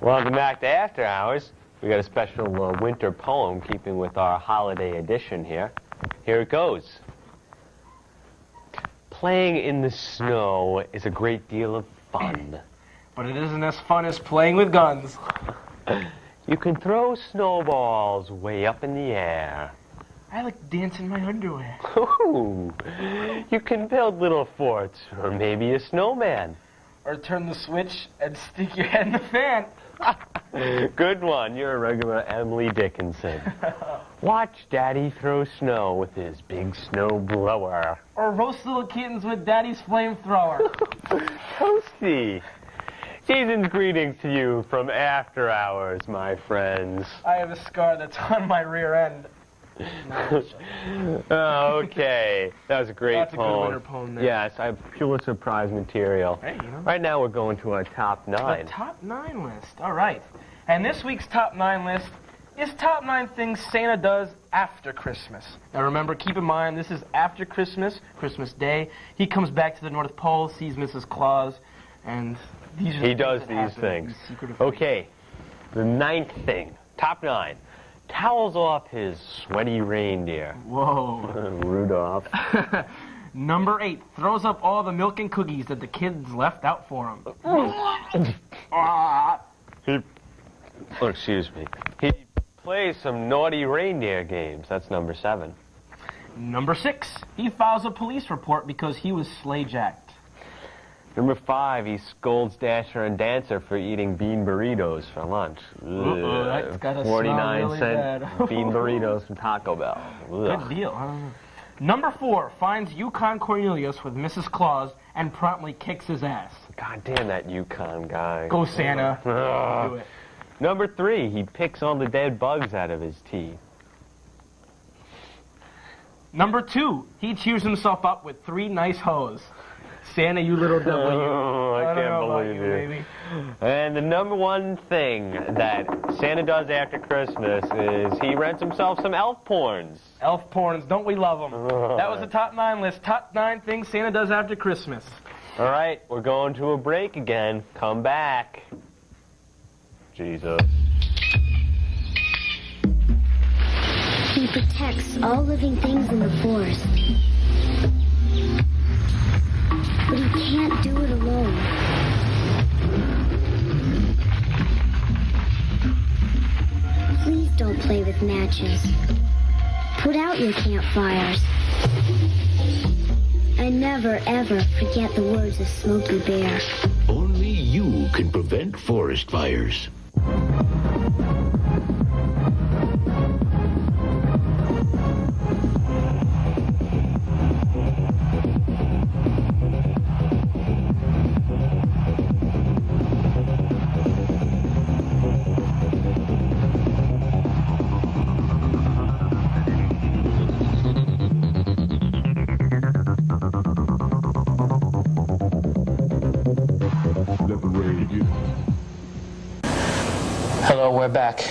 Welcome back to After Hours. We got a special winter poem keeping with our holiday edition here. Here it goes. Playing in the snow is a great deal of fun. But it isn't as fun as playing with guns. You can throw snowballs way up in the air. I like to dance in my underwear. Ooh, you can build little forts or maybe a snowman. Or turn the switch and stick your head in the fan. Good one. You're a regular Emily Dickinson. Watch Daddy throw snow with his big snow blower. Or roast little kittens with Daddy's flamethrower. Toasty. Season's greetings to you from After Hours, my friends. I have a scar that's on my rear end. Okay, that was a great That's poem. a good winter poem there. Yes, I have Pulitzer Prize material. Hey, you know. Right now we're going to our top 9. The top 9 list. All right. And this week's top 9 list is top 9 things Santa does after Christmas. Now remember, keep in mind, this is after Christmas, Christmas Day. He comes back to the North Pole, sees Mrs. Claus, and these are the He does that these happen. things. These secretive Okay, the 9th thing, top 9. Towels off his sweaty reindeer. things. Whoa. Rudolph. Number 8, throws up all the milk and cookies that the kids left out for him. Oh, excuse me. He plays some naughty reindeer games. That's number 7. Number 6, he files a police report because he was sleigh-jacked. Number 5, he scolds Dasher and Dancer for eating bean burritos for lunch. Uh-oh, that's gotta smell 49 really cent bad. bean burritos from Taco Bell. Ugh. Good deal. I don't know. Number 4, finds Yukon Cornelius with Mrs. Claus and promptly kicks his ass. God damn that Yukon guy. Go, Santa. Ugh. Do it. Number 3, he picks all the dead bugs out of his tea. Number 2, he cheers himself up with 3 nice hoes. Santa, you little devil. Oh, I don't can't know about believe you, it. baby. And the number 1 thing that Santa does after Christmas is he rents himself some elf porns. Elf porns, don't we love them? That was the top 9 list. Top 9 things Santa does after Christmas. All right, we're going to a break again. Come back. Jesus. He protects all living things in the forest. But he can't do it alone. Please don't play with matches. Put out your campfires. And never, ever forget the words of Smokey Bear. Only you can prevent forest fires. Hello, we're back.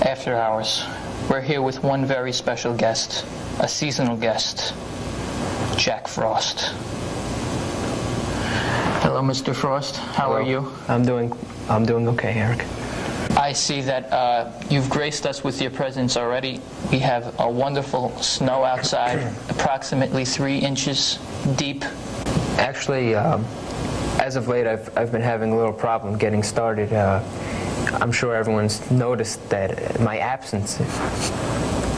After Hours. We're here with one very special guest, a seasonal guest, Jack Frost. Hello, Mr. Frost. How are you? I'm doing okay, Eric. I see that you've graced us with your presence already. We have a wonderful snow outside, approximately 3 inches deep. Actually, as of late, I've been having a little problem getting started. I'm sure everyone's noticed that my absence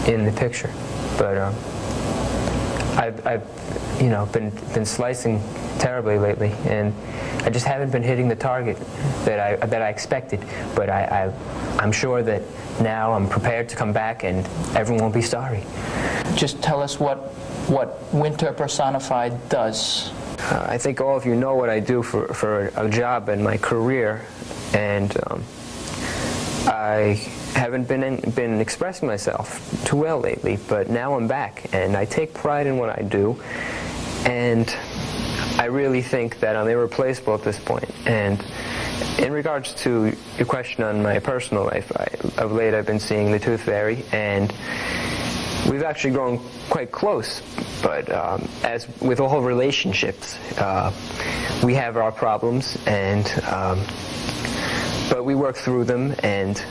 in the picture, but I've been slicing terribly lately, and I just haven't been hitting the target that I expected. But I'm sure that now I'm prepared to come back, and everyone will be sorry. Just tell us what Winter Personified does. I think all of you know what I do for a job and my career, and I haven't been expressing myself too well lately, but now I'm back, and I take pride in what I do, and I really think that I'm irreplaceable at this point. And in regards to your question on my personal life, of late I've been seeing the Tooth Fairy, and we've actually grown quite close, but as with all relationships, we have our problems, and but we work through them, and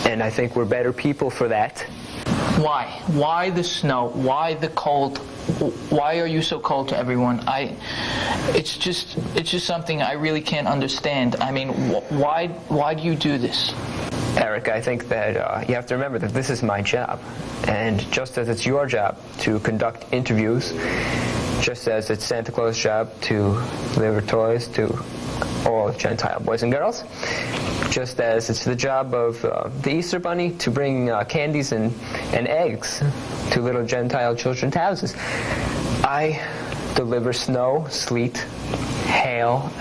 I think we're better people for that. Why? Why the snow? Why the cold? Why are you so cold to everyone? It's just something I really can't understand. I mean, why do you do this? Eric, I think that you have to remember that this is my job, and just as it's your job to conduct interviews, just as it's Santa Claus' job to deliver toys to all Gentile boys and girls, just as it's the job of the Easter Bunny to bring candies and eggs to little Gentile children's houses. I deliver snow, sleet, hail,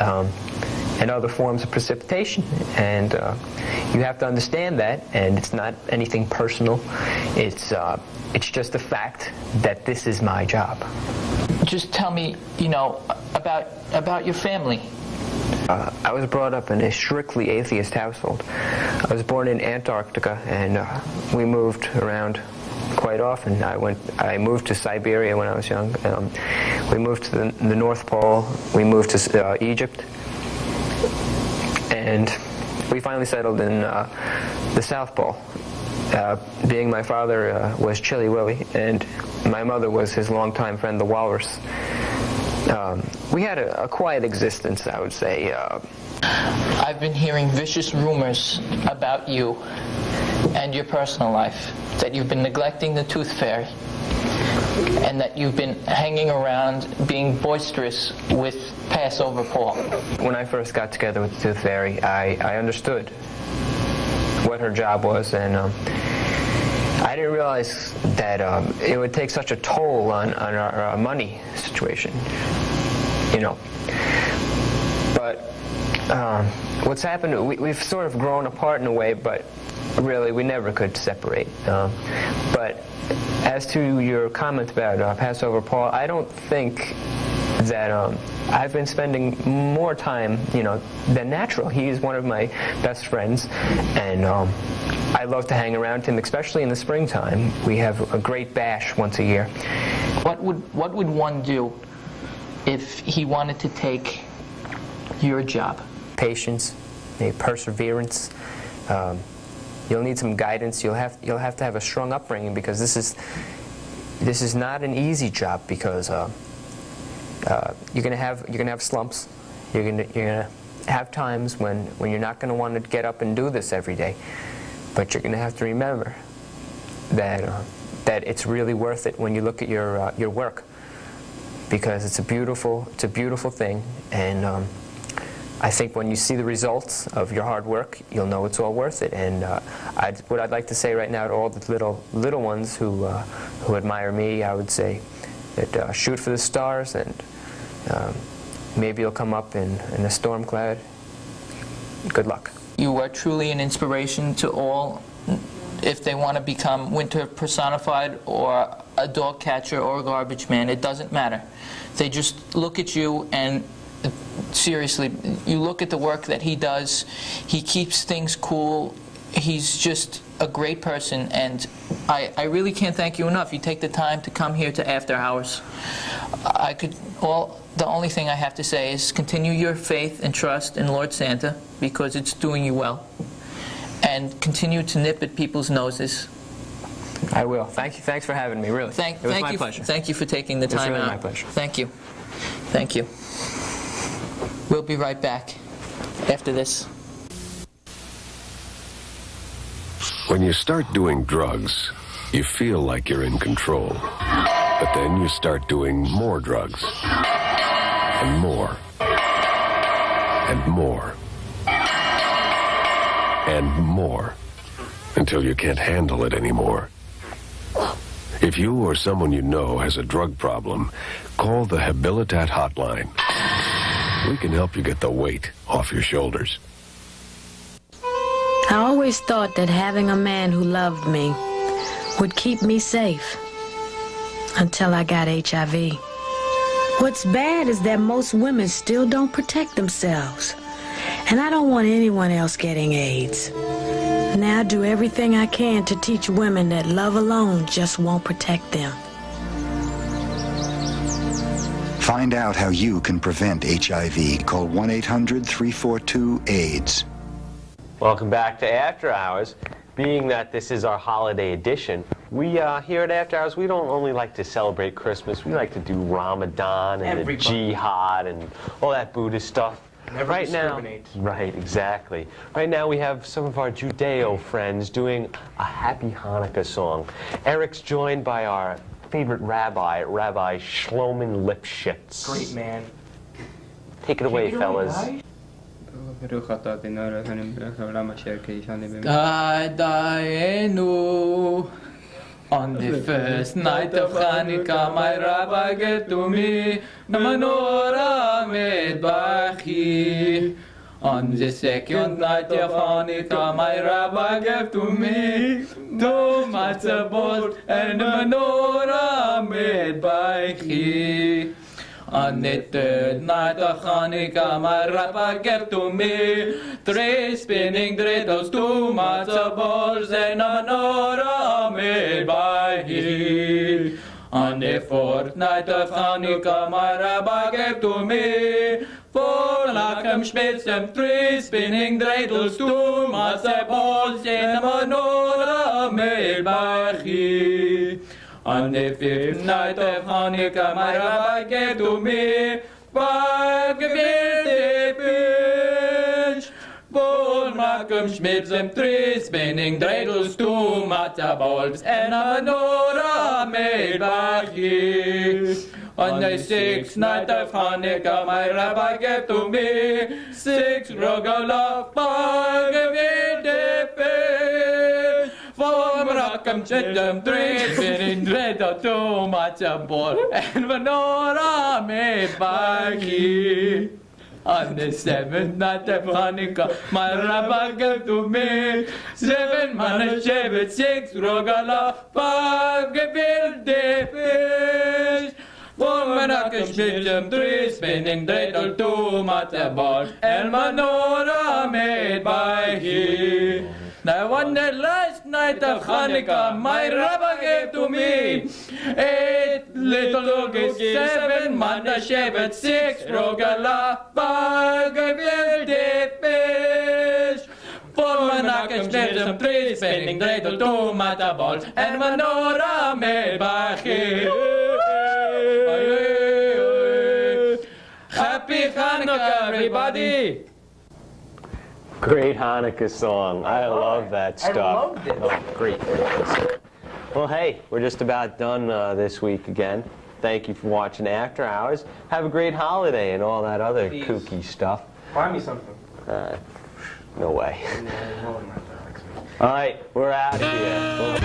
and other forms of precipitation. And you have to understand that, and it's not anything personal. It's just the fact that this is my job. Just tell me, about your family. I was brought up in a strictly atheist household. I was born in Antarctica, and we moved around quite often. I moved to Siberia when I was young. We moved to the North Pole. We moved to Egypt, and we finally settled in the South Pole. Being my father was Chilly Willy, and my mother was his longtime friend, the Walrus. We had a quiet existence, I would say. I've been hearing vicious rumors about you and your personal life, that you've been neglecting the Tooth Fairy, and that you've been hanging around being boisterous with Passover Paul. When I first got together with the Tooth Fairy, I understood what her job was, and I didn't realize that it would take such a toll on our money situation, But what's happened, we've sort of grown apart in a way, but really we never could separate. But as to your comment about Passover Paul, I don't think that I've been spending more time, than natural. He's one of my best friends, and I love to hang around him, especially in the springtime. We have a great bash once a year. What would one do if he wanted to take your job? Patience, perseverance. You'll need some guidance. You'll have to have a strong upbringing, because this is not an easy job, because you're gonna have slumps. You're gonna have times when you're not gonna want to get up and do this every day, but you're gonna have to remember that it's really worth it when you look at your work, because it's a beautiful thing, and I think when you see the results of your hard work, you'll know it's all worth it. And what I'd like to say right now to all the little ones who admire me, I would say that shoot for the stars, and maybe you'll come up in a storm cloud. Good luck. You are truly an inspiration to all, if they want to become winter personified or a dog catcher or a garbage man. It doesn't matter. They just look at you, and seriously, you look at the work that he does. He keeps things cool. He's just a great person, and I really can't thank you enough. You take the time to come here to After Hours. The only thing I have to say is continue your faith and trust in Lord Santa, because it's doing you well, and continue to nip at people's noses. I will. Thank you. Thanks for having me, really. It was my pleasure. Thank you for taking the time out. It was really my pleasure. Thank you. Thank you. We'll be right back after this. When you start doing drugs, you feel like you're in control. But then you start doing more drugs. And more. And more. And more. Until you can't handle it anymore. If you or someone you know has a drug problem, call the Habilitat hotline. We can help you get the weight off your shoulders. I always thought that having a man who loved me would keep me safe, until I got HIV. What's bad is that most women still don't protect themselves, and I don't want anyone else getting AIDS. Now I do everything I can to teach women that love alone just won't protect them. Find out how you can prevent HIV. Call 1-800-342-AIDS. Welcome back to After Hours. Being that this is our holiday edition, we here at After Hours, we don't only like to celebrate Christmas, we like to do Ramadan and the jihad and all that Buddhist stuff. Never discriminate. Right, exactly. Right now we have some of our Judeo friends doing a happy Hanukkah song. Eric's joined by our favorite rabbi, Rabbi Shlomo Lipschitz. Great man. Take it away, fellas. Dayenu. On the first night of Hanukkah, my rabbi gave to me a menorah made by he. On the second night of Hanukkah, my rabbi gave to me 2 matzah balls and a menorah made by he. On the third night of Hanukkah, my rabbi gave to me 3 spinning dreidels, 2 matzah balls, and a menorah made by he. On the fourth night of Hanukkah, my rabbi gave to me 4 lakem spitzen, 3 spinning dreidels, 2 matzah balls, and a menorah made by he. On the fifth night of Hanukkah, my rabbi gave to me 5 gewillte fish, 4 lakem spitzen, 3 spinning dreidels, 2 matzah balls, and a menorah made by he. On the sixth night of Hanukkah, my rabbi gave to me 6 rogola, 5 gewillte fish, 4 lakem spitzen, 3 spinning dreidels, 2 matzah balls, and a menorah made by he. On the seventh night of Hanukkah, my rabbi gave to me 7 manna shevet, 6 rogala, 5 gewillte fish, 4 lakem spitzen, 3 spinning dreidels, 2 matzah balls, and menorah made by he. Now on the last night of Hanukkah, my rabbi gave to me 8 little cookies, 7 manna shevet, 6 rogala, 5 gewillte fish, 4 lakem spitzen, 3 spinning dreidels, 2 matzah balls, and menorah made by he. Happy Hanukkah, everybody! Great Hanukkah song. I love that stuff. I loved it. Oh, great. Well, hey, we're just about done this week again. Thank you for watching After Hours. Have a great holiday and all that other kooky stuff. Buy me something. No way. All right, we're out of here.